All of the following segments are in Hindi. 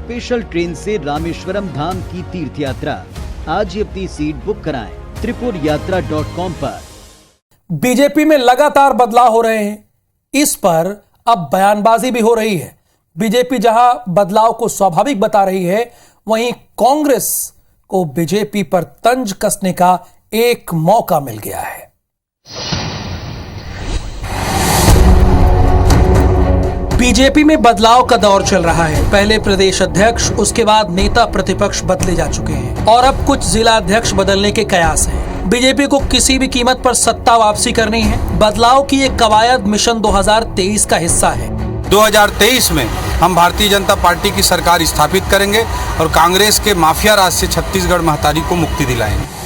स्पेशल ट्रेन से रामेश्वरम धाम की तीर्थ यात्रा। आज ही अपनी सीट बुक कराएं tripurayatra.com पर। बीजेपी में लगातार बदलाव हो रहे हैं, इस पर अब बयानबाजी भी हो रही है। बीजेपी जहां बदलाव को स्वाभाविक बता रही है, वहीं कांग्रेस को बीजेपी पर तंज कसने का एक मौका मिल गया है। बीजेपी में बदलाव का दौर चल रहा है। पहले प्रदेश अध्यक्ष, उसके बाद नेता प्रतिपक्ष बदले जा चुके हैं और अब कुछ जिला अध्यक्ष बदलने के कयास हैं। बीजेपी को किसी भी कीमत पर सत्ता वापसी करनी है। बदलाव की एक कवायद मिशन 2023 का हिस्सा है। 2023 में हम भारतीय जनता पार्टी की सरकार स्थापित करेंगे और कांग्रेस के माफिया राज से छत्तीसगढ़ महतारी को मुक्ति दिलाएंगे।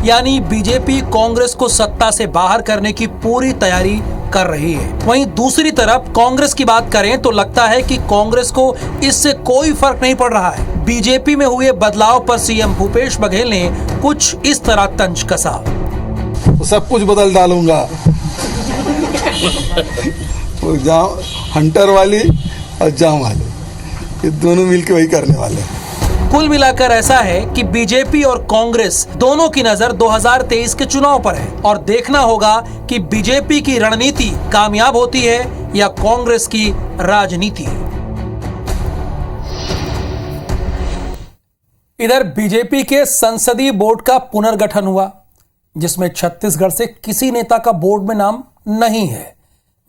यानी बीजेपी कांग्रेस को सत्ता से बाहर करने की पूरी तैयारी कर रही है। वहीं दूसरी तरफ कांग्रेस की बात करें तो लगता है कि कांग्रेस को इससे कोई फर्क नहीं पड़ रहा है। बीजेपी में हुए बदलाव पर सीएम भूपेश बघेल ने कुछ इस तरह तंज कसा। सब कुछ बदल डालूंगा। तो जाओ हंटर वाली और जाम वाली, ये दोनों मिलकर वही करने वाले हैं। कुल मिलाकर ऐसा है कि बीजेपी और कांग्रेस दोनों की नजर 2023 के चुनाव पर है और देखना होगा कि बीजेपी की रणनीति कामयाब होती है या कांग्रेस की राजनीति। इधर बीजेपी के संसदीय बोर्ड का पुनर्गठन हुआ, जिसमें छत्तीसगढ़ से किसी नेता का बोर्ड में नाम नहीं है,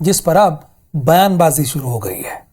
जिस पर अब बयानबाजी शुरू हो गई है।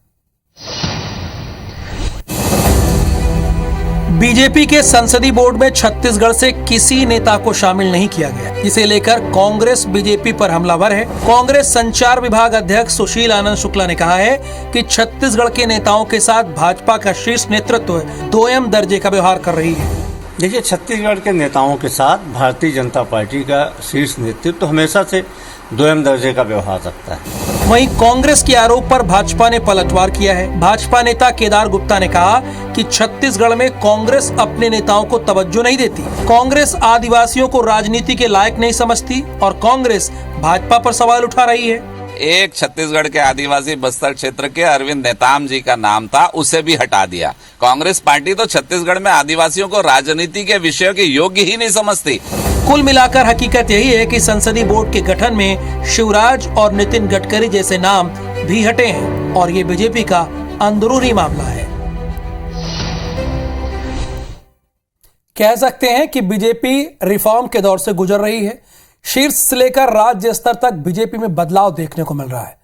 बीजेपी के संसदीय बोर्ड में छत्तीसगढ़ से किसी नेता को शामिल नहीं किया गया। इसे लेकर कांग्रेस बीजेपी पर हमलावर है। कांग्रेस संचार विभाग अध्यक्ष सुशील आनंद शुक्ला ने कहा है कि छत्तीसगढ़ के नेताओं के साथ भाजपा का शीर्ष नेतृत्व दोयम दर्जे का व्यवहार कर रही है। देखिए, छत्तीसगढ़ के नेताओं के साथ भारतीय जनता पार्टी का शीर्ष नेतृत्व हमेशा से दोयम दर्जे का व्यवहार रखता है। वहीं कांग्रेस के आरोप पर भाजपा ने पलटवार किया है। भाजपा नेता केदार गुप्ता ने कहा कि छत्तीसगढ़ में कांग्रेस अपने नेताओं को तवज्जो नहीं देती। कांग्रेस आदिवासियों को राजनीति के लायक नहीं समझती और कांग्रेस भाजपा पर सवाल उठा रही है। एक छत्तीसगढ़ के आदिवासी बस्तर क्षेत्र के अरविंद नेताम जी का नाम था, उसे भी हटा दिया। कांग्रेस पार्टी तो छत्तीसगढ़ में आदिवासियों को राजनीति के विषयों के योग्य ही नहीं समझती। कुल मिलाकर हकीकत यही है कि संसदीय बोर्ड के गठन में शिवराज और नितिन गडकरी जैसे नाम भी हटे हैं और ये बीजेपी का अंदरूनी मामला है। कह सकते हैं कि बीजेपी रिफॉर्म के दौर से गुजर रही है। शीर्ष से लेकर राज्य स्तर तक बीजेपी में बदलाव देखने को मिल रहा है।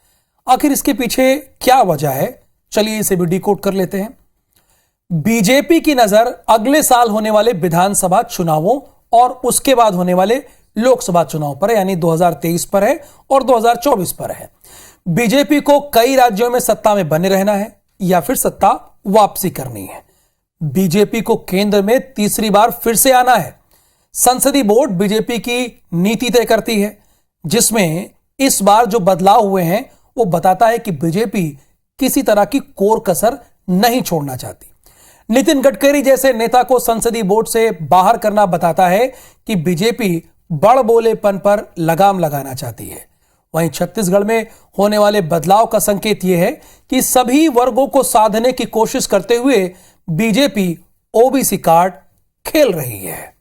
आखिर इसके पीछे क्या वजह है, चलिए इसे भी डिकोड कर लेते हैं। बीजेपी की नजर अगले साल होने वाले विधानसभा चुनावों और उसके बाद होने वाले लोकसभा चुनाव पर है, यानी 2023 पर है और 2024 पर है। बीजेपी को कई राज्यों में सत्ता में बने रहना है या फिर सत्ता वापसी करनी है। बीजेपी को केंद्र में तीसरी बार फिर से आना है। संसदीय बोर्ड बीजेपी की नीति तय करती है, जिसमें इस बार जो बदलाव हुए हैं वो बताता है कि बीजेपी किसी तरह की कोर कसर नहीं छोड़ना चाहती। नितिन गडकरी जैसे नेता को संसदीय बोर्ड से बाहर करना बताता है कि बीजेपी बड़ बोलेपन पर लगाम लगाना चाहती है। वहीं छत्तीसगढ़ में होने वाले बदलाव का संकेत यह है कि सभी वर्गों को साधने की कोशिश करते हुए बीजेपी ओबीसी कार्ड खेल रही है।